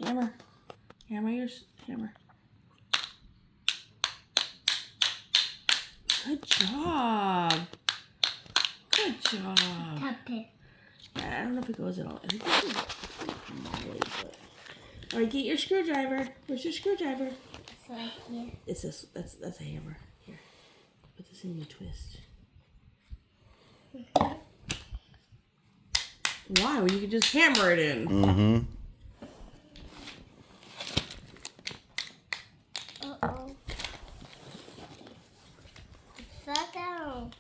Hammer. Hammer your hammer. Good job. Good job. Tap it. Yeah, I don't know if it goes at all. I think it goes molly, but... All right, get your screwdriver. Where's your screwdriver? It's right here. It's this. That's a hammer. Here, put this in your twist. Why? Well, you can just hammer it in. Mm-hmm. Uh-oh. It's fell down.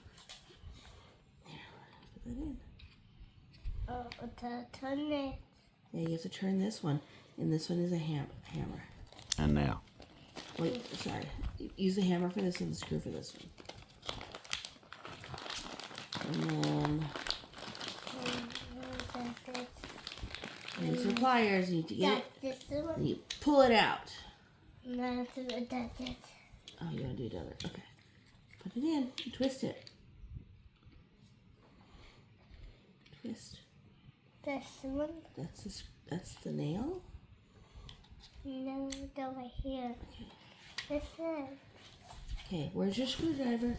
Put that in. Turn it. Yeah, you have to turn this one, and this one is a hammer. And now. Wait, sorry. Use the hammer for this and the screw for this one. And then use your pliers. You need to get it. This one. And you pull it out. No, that's it. Oh, you want to do the other? Okay. Put it in and twist it. Twist. This one. That's the nail. No, right here. Okay. This is. Okay, where's your screwdriver?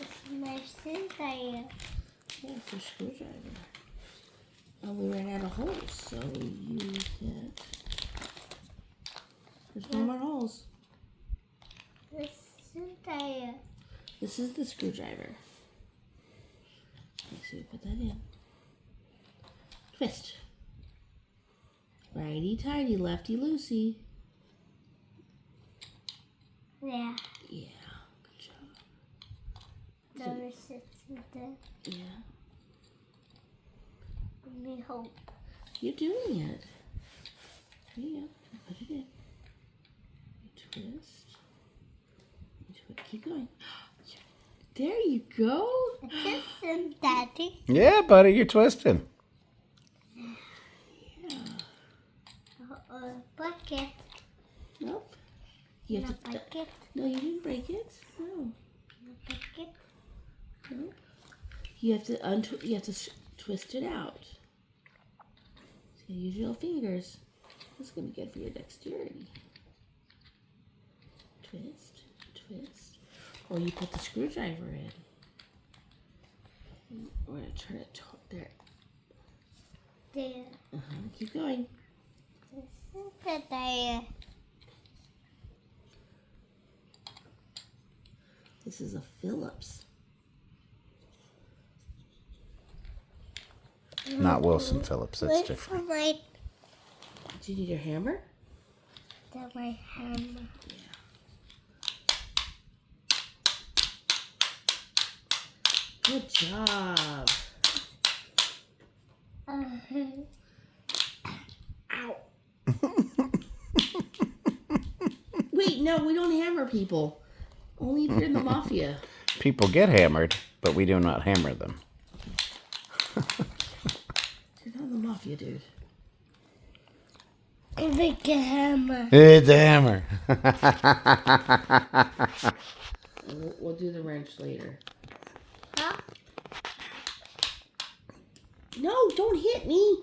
It's my screwdriver. Yeah, it's your screwdriver. Oh, we ran out of holes, so we used it. There's no more holes. This screwdriver. This is the screwdriver. Okay, so we put that in. Twist. Righty tighty, lefty loosey. Yeah. Yeah, good job. There's it there. Yeah, Let me hope. you're doing it. There you go. Put it in. You twist. Keep going. There you go. Listen, Daddy. Yeah, buddy, you're twisting. Yeah. Bucket. Nope. You have to. Bucket. No, you didn't break it. No. Bucket. No. You have to You have to twist it out. So use your little fingers. This is gonna be good for your dexterity. Twist, twist. Or you put the screwdriver in. We're gonna turn it there. There. Keep going. This is the there. This is a Phillips. Not Wilson Phillips, that's Wait different. for my, Do you need your hammer? my hammer. Good job. Ow. Wait, no, we don't hammer people. Only if you're in the mafia. People get hammered, but we do not hammer them. You're not in the mafia, dude. Make a hammer. It's a hammer. We'll do the wrench later. Huh? No, don't hit me.